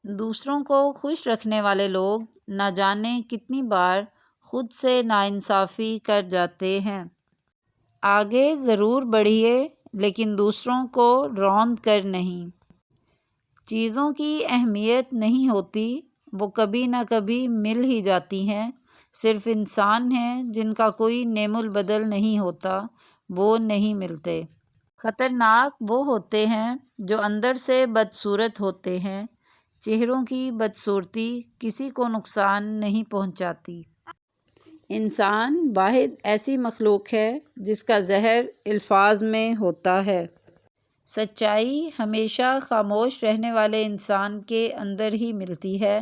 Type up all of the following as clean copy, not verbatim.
دوسروں کو خوش رکھنے والے لوگ نہ جانے کتنی بار خود سے ناانصافی کر جاتے ہیں۔ آگے ضرور بڑھیے لیکن دوسروں کو روند کر نہیں۔ چیزوں کی اہمیت نہیں ہوتی، وہ کبھی نہ کبھی مل ہی جاتی ہیں۔ صرف انسان ہیں جن کا کوئی نعم البدل نہیں ہوتا، وہ نہیں ملتے۔ خطرناک وہ ہوتے ہیں جو اندر سے بدصورت ہوتے ہیں۔ چہروں کی بدصورتی کسی کو نقصان نہیں پہنچاتی۔ انسان واحد ایسی مخلوق ہے جس کا زہر الفاظ میں ہوتا ہے۔ سچائی ہمیشہ خاموش رہنے والے انسان کے اندر ہی ملتی ہے۔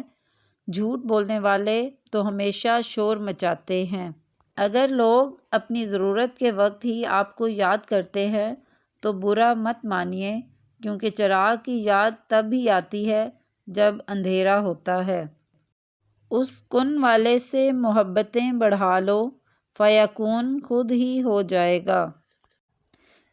جھوٹ بولنے والے تو ہمیشہ شور مچاتے ہیں۔ اگر لوگ اپنی ضرورت کے وقت ہی آپ کو یاد کرتے ہیں تو برا مت مانیے، کیونکہ چراغ کی یاد تب ہی آتی ہے جب اندھیرا ہوتا ہے۔ اس کن والے سے محبتیں بڑھا لو، فیکون خود ہی ہو جائے گا۔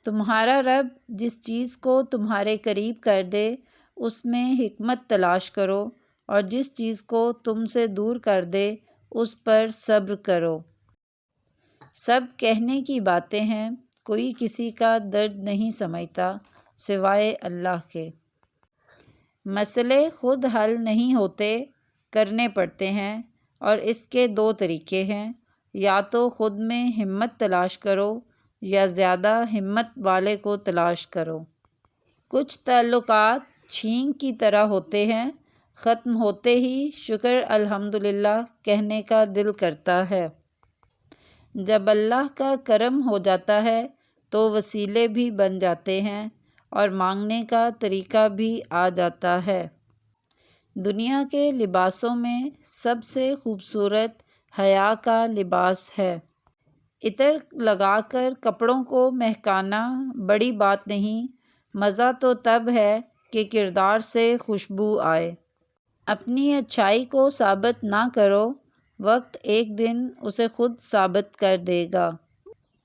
تمہارا رب جس چیز کو تمہارے قریب کر دے اس میں حکمت تلاش کرو، اور جس چیز کو تم سے دور کر دے اس پر صبر کرو۔ سب کہنے کی باتیں ہیں، کوئی کسی کا درد نہیں سمجھتا سوائے اللہ کے۔ مسئلے خود حل نہیں ہوتے، کرنے پڑتے ہیں، اور اس کے دو طریقے ہیں، یا تو خود میں ہمت تلاش کرو یا زیادہ ہمت والے کو تلاش کرو۔ کچھ تعلقات چھینک کی طرح ہوتے ہیں، ختم ہوتے ہی شکر الحمدللہ کہنے کا دل کرتا ہے۔ جب اللہ کا کرم ہو جاتا ہے تو وسیلے بھی بن جاتے ہیں اور مانگنے کا طریقہ بھی آ جاتا ہے۔ دنیا کے لباسوں میں سب سے خوبصورت حیا کا لباس ہے۔ عطر لگا کر کپڑوں کو مہکانا بڑی بات نہیں، مزہ تو تب ہے کہ کردار سے خوشبو آئے۔ اپنی اچھائی کو ثابت نہ کرو، وقت ایک دن اسے خود ثابت کر دے گا۔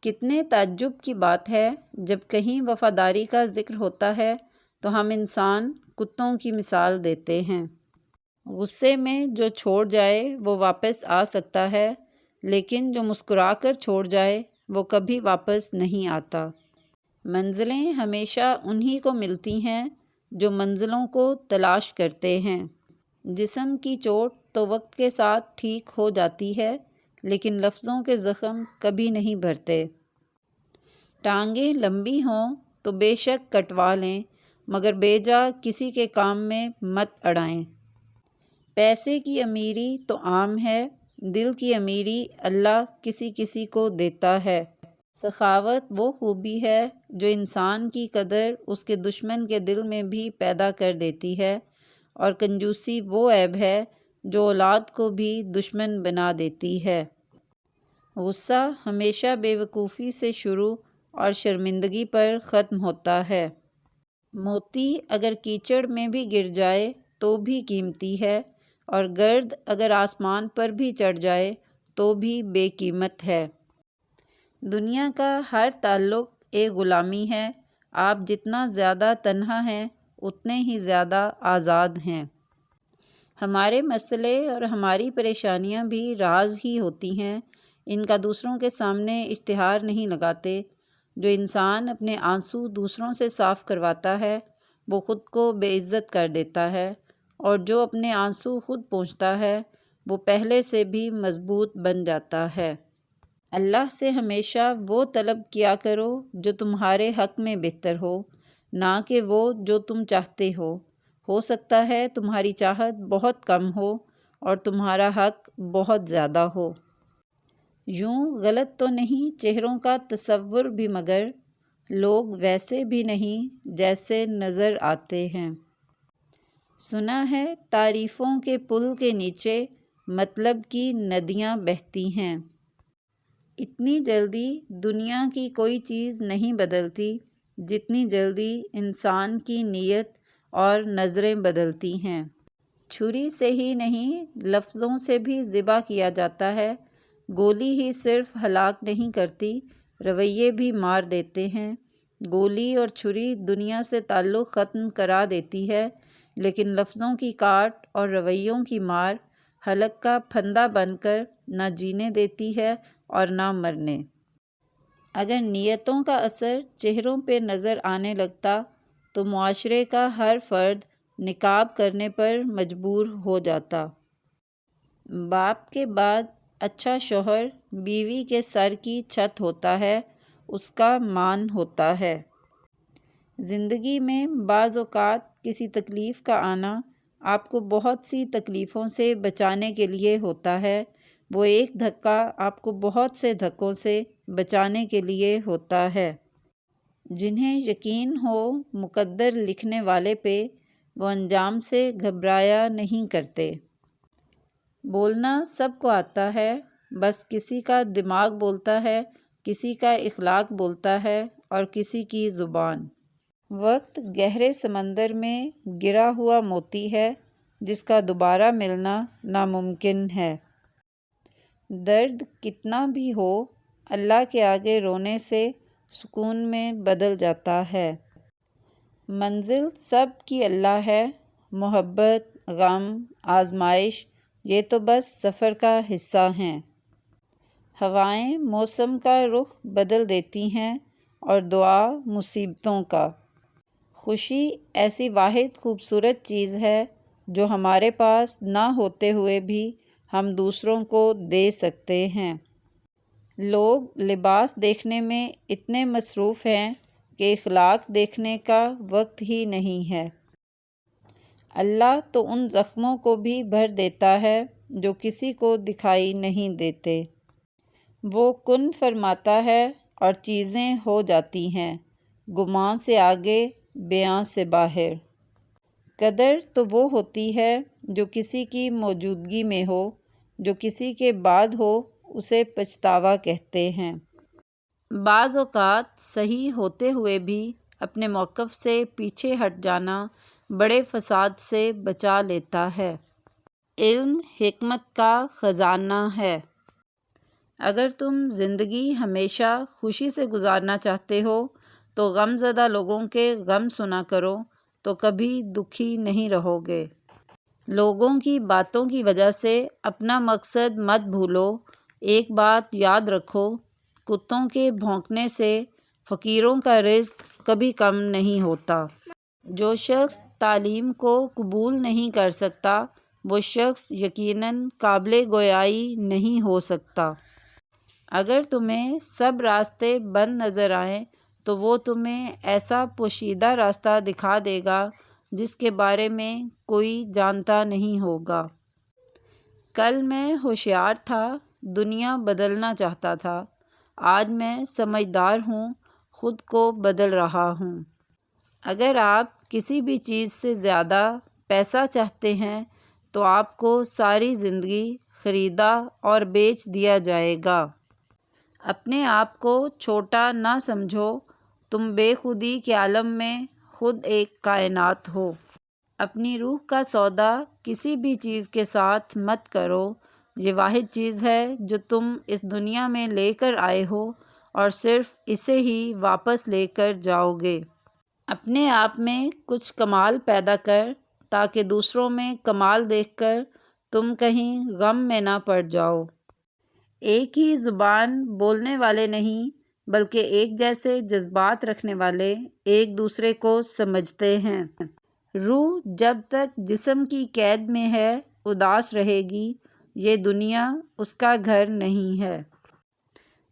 کتنے تعجب کی بات ہے، جب کہیں وفاداری کا ذکر ہوتا ہے تو ہم انسان کتوں کی مثال دیتے ہیں۔ غصے میں جو چھوڑ جائے وہ واپس آ سکتا ہے، لیکن جو مسکرا کر چھوڑ جائے وہ کبھی واپس نہیں آتا۔ منزلیں ہمیشہ انہی کو ملتی ہیں جو منزلوں کو تلاش کرتے ہیں۔ جسم کی چوٹ تو وقت کے ساتھ ٹھیک ہو جاتی ہے، لیکن لفظوں کے زخم کبھی نہیں بھرتے۔ ٹانگیں لمبی ہوں تو بے شک کٹوا لیں، مگر بے جا کسی کے کام میں مت اڑائیں۔ پیسے کی امیری تو عام ہے، دل کی امیری اللہ کسی کسی کو دیتا ہے۔ سخاوت وہ خوبی ہے جو انسان کی قدر اس کے دشمن کے دل میں بھی پیدا کر دیتی ہے، اور کنجوسی وہ عیب ہے جو اولاد کو بھی دشمن بنا دیتی ہے۔ غصہ ہمیشہ بے وقوفی سے شروع اور شرمندگی پر ختم ہوتا ہے۔ موتی اگر کیچڑ میں بھی گر جائے تو بھی قیمتی ہے، اور گرد اگر آسمان پر بھی چڑھ جائے تو بھی بے قیمت ہے۔ دنیا کا ہر تعلق ایک غلامی ہے، آپ جتنا زیادہ تنہا ہیں اتنے ہی زیادہ آزاد ہیں۔ ہمارے مسئلے اور ہماری پریشانیاں بھی راز ہی ہوتی ہیں، ان کا دوسروں کے سامنے اشتہار نہیں لگاتے۔ جو انسان اپنے آنسو دوسروں سے صاف کرواتا ہے وہ خود کو بے عزت کر دیتا ہے، اور جو اپنے آنسو خود پونچھتا ہے وہ پہلے سے بھی مضبوط بن جاتا ہے۔ اللہ سے ہمیشہ وہ طلب کیا کرو جو تمہارے حق میں بہتر ہو، نہ کہ وہ جو تم چاہتے ہو سکتا ہے تمہاری چاہت بہت کم ہو اور تمہارا حق بہت زیادہ ہو۔ یوں غلط تو نہیں چہروں کا تصور بھی، مگر لوگ ویسے بھی نہیں جیسے نظر آتے ہیں۔ سنا ہے تعریفوں کے پل کے نیچے مطلب کی ندیاں بہتی ہیں۔ اتنی جلدی دنیا کی کوئی چیز نہیں بدلتی جتنی جلدی انسان کی نیت اور نظریں بدلتی ہیں۔ چھری سے ہی نہیں لفظوں سے بھی ذبح کیا جاتا ہے۔ گولی ہی صرف ہلاک نہیں کرتی، رویے بھی مار دیتے ہیں۔ گولی اور چھری دنیا سے تعلق ختم کرا دیتی ہے، لیکن لفظوں کی کاٹ اور رویوں کی مار حلق کا پھندہ بن کر نہ جینے دیتی ہے اور نہ مرنے۔ اگر نیتوں کا اثر چہروں پہ نظر آنے لگتا تو معاشرے کا ہر فرد نقاب کرنے پر مجبور ہو جاتا۔ باپ کے بعد اچھا شوہر بیوی کے سر کی چھت ہوتا ہے، اس کا مان ہوتا ہے۔ زندگی میں بعض اوقات کسی تکلیف کا آنا آپ کو بہت سی تکلیفوں سے بچانے کے لیے ہوتا ہے، وہ ایک دھکا آپ کو بہت سے دھکوں سے بچانے کے لیے ہوتا ہے۔ جنہیں یقین ہو مقدر لکھنے والے پہ، وہ انجام سے گھبرایا نہیں کرتے۔ بولنا سب کو آتا ہے، بس کسی کا دماغ بولتا ہے، کسی کا اخلاق بولتا ہے اور کسی کی زبان۔ وقت گہرے سمندر میں گرا ہوا موتی ہے جس کا دوبارہ ملنا ناممکن ہے۔ درد کتنا بھی ہو، اللہ کے آگے رونے سے سکون میں بدل جاتا ہے۔ منزل سب کی اللہ ہے، محبت، غم، آزمائش یہ تو بس سفر کا حصہ ہیں۔ ہوائیں موسم کا رخ بدل دیتی ہیں اور دعا مصیبتوں کا۔ خوشی ایسی واحد خوبصورت چیز ہے جو ہمارے پاس نہ ہوتے ہوئے بھی ہم دوسروں کو دے سکتے ہیں۔ لوگ لباس دیکھنے میں اتنے مصروف ہیں کہ اخلاق دیکھنے کا وقت ہی نہیں ہے۔ اللہ تو ان زخموں کو بھی بھر دیتا ہے جو کسی کو دکھائی نہیں دیتے۔ وہ کن فرماتا ہے اور چیزیں ہو جاتی ہیں، گمان سے آگے، بیاں سے باہر۔ قدر تو وہ ہوتی ہے جو کسی کی موجودگی میں ہو، جو کسی کے بعد ہو اسے پچھتاوا کہتے ہیں۔ بعض اوقات صحیح ہوتے ہوئے بھی اپنے موقف سے پیچھے ہٹ جانا بڑے فساد سے بچا لیتا ہے۔ علم حکمت کا خزانہ ہے۔ اگر تم زندگی ہمیشہ خوشی سے گزارنا چاہتے ہو تو غم زدہ لوگوں کے غم سنا کرو تو کبھی دکھی نہیں رہو گے۔ لوگوں کی باتوں کی وجہ سے اپنا مقصد مت بھولو۔ ایک بات یاد رکھو، کتوں کے بھونکنے سے فقیروں کا رزق کبھی کم نہیں ہوتا۔ جو شخص تعلیم کو قبول نہیں کر سکتا وہ شخص یقیناً قابل گویائی نہیں ہو سکتا۔ اگر تمہیں سب راستے بند نظر آئیں تو وہ تمہیں ایسا پوشیدہ راستہ دکھا دے گا جس کے بارے میں کوئی جانتا نہیں ہوگا۔ کل میں ہوشیار تھا، دنیا بدلنا چاہتا تھا، آج میں سمجھدار ہوں، خود کو بدل رہا ہوں۔ اگر آپ کسی بھی چیز سے زیادہ پیسہ چاہتے ہیں تو آپ کو ساری زندگی خریدا اور بیچ دیا جائے گا۔ اپنے آپ کو چھوٹا نہ سمجھو، تم بے خودی کے عالم میں خود ایک کائنات ہو۔ اپنی روح کا سودا کسی بھی چیز کے ساتھ مت کرو، یہ واحد چیز ہے جو تم اس دنیا میں لے کر آئے ہو اور صرف اسے ہی واپس لے کر جاؤ گے۔ اپنے آپ میں کچھ کمال پیدا کر تاکہ دوسروں میں کمال دیکھ کر تم کہیں غم میں نہ پڑ جاؤ۔ ایک ہی زبان بولنے والے نہیں بلکہ ایک جیسے جذبات رکھنے والے ایک دوسرے کو سمجھتے ہیں۔ روح جب تک جسم کی قید میں ہے اداس رہے گی، یہ دنیا اس کا گھر نہیں ہے۔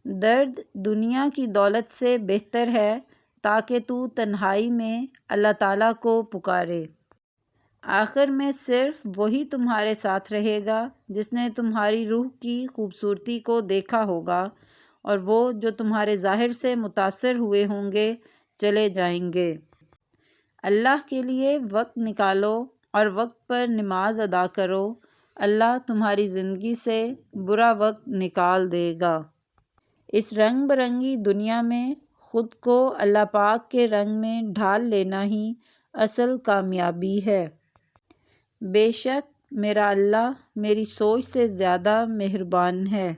درد دنیا کی دولت سے بہتر ہے تاکہ تو تنہائی میں اللہ تعالیٰ کو پکارے۔ آخر میں صرف وہی تمہارے ساتھ رہے گا جس نے تمہاری روح کی خوبصورتی کو دیکھا ہوگا، اور وہ جو تمہارے ظاہر سے متاثر ہوئے ہوں گے چلے جائیں گے۔ اللہ کے لیے وقت نکالو اور وقت پر نماز ادا کرو، اللہ تمہاری زندگی سے برا وقت نکال دے گا۔ اس رنگ برنگی دنیا میں خود کو اللہ پاک کے رنگ میں ڈھال لینا ہی اصل کامیابی ہے۔ بے شک میرا اللہ میری سوچ سے زیادہ مہربان ہے۔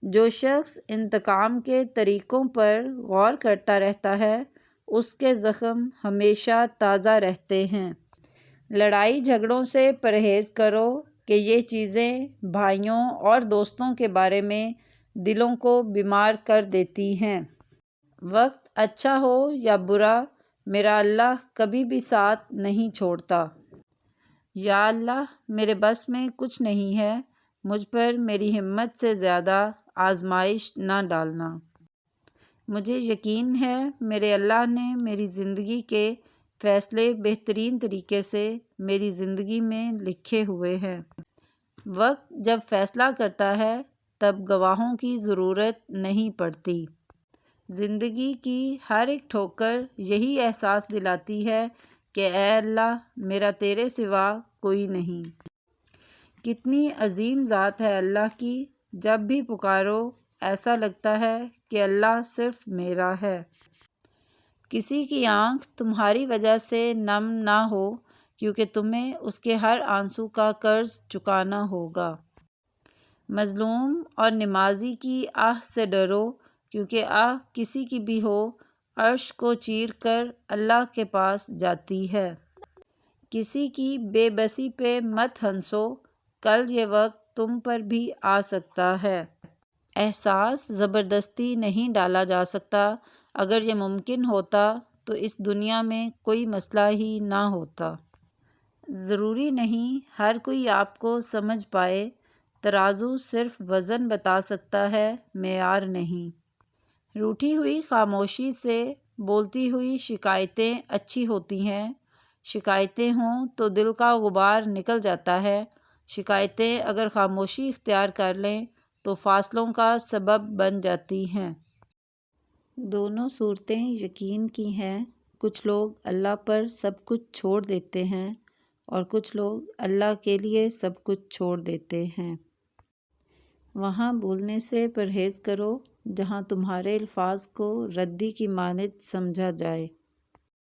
جو شخص انتقام کے طریقوں پر غور کرتا رہتا ہے اس کے زخم ہمیشہ تازہ رہتے ہیں۔ لڑائی جھگڑوں سے پرہیز کرو کہ یہ چیزیں بھائیوں اور دوستوں کے بارے میں دلوں کو بیمار کر دیتی ہیں۔ وقت اچھا ہو یا برا، میرا اللہ کبھی بھی ساتھ نہیں چھوڑتا۔ یا اللہ، میرے بس میں کچھ نہیں ہے، مجھ پر میری ہمت سے زیادہ آزمائش نہ ڈالنا۔ مجھے یقین ہے میرے اللہ نے میری زندگی کے فیصلے بہترین طریقے سے میری زندگی میں لکھے ہوئے ہیں۔ وقت جب فیصلہ کرتا ہے تب گواہوں کی ضرورت نہیں پڑتی۔ زندگی کی ہر ایک ٹھوکر یہی احساس دلاتی ہے کہ اے اللہ، میرا تیرے سوا کوئی نہیں۔ کتنی عظیم ذات ہے اللہ کی، جب بھی پکارو ایسا لگتا ہے کہ اللہ صرف میرا ہے۔ کسی کی آنکھ تمہاری وجہ سے نم نہ ہو، کیونکہ تمہیں اس کے ہر آنسو کا قرض چکانا ہوگا۔ مظلوم اور نمازی کی آہ سے ڈرو، کیونکہ آہ کسی کی بھی ہو عرش کو چیر کر اللہ کے پاس جاتی ہے۔ کسی کی بے بسی پہ مت ہنسو، کل یہ وقت تم پر بھی آ سکتا ہے۔ احساس زبردستی نہیں ڈالا جا سکتا، اگر یہ ممکن ہوتا تو اس دنیا میں کوئی مسئلہ ہی نہ ہوتا۔ ضروری نہیں ہر کوئی آپ کو سمجھ پائے، ترازو صرف وزن بتا سکتا ہے، معیار نہیں۔ روٹھی ہوئی خاموشی سے بولتی ہوئی شکایتیں اچھی ہوتی ہیں۔ شکایتیں ہوں تو دل کا غبار نکل جاتا ہے، شکایتیں اگر خاموشی اختیار کر لیں تو فاصلوں کا سبب بن جاتی ہیں۔ دونوں صورتیں یقین کی ہیں۔ کچھ لوگ اللہ پر سب کچھ چھوڑ دیتے ہیں اور کچھ لوگ اللہ کے لیے سب کچھ چھوڑ دیتے ہیں۔ وہاں بولنے سے پرہیز کرو جہاں تمہارے الفاظ کو ردی کی مانند سمجھا جائے۔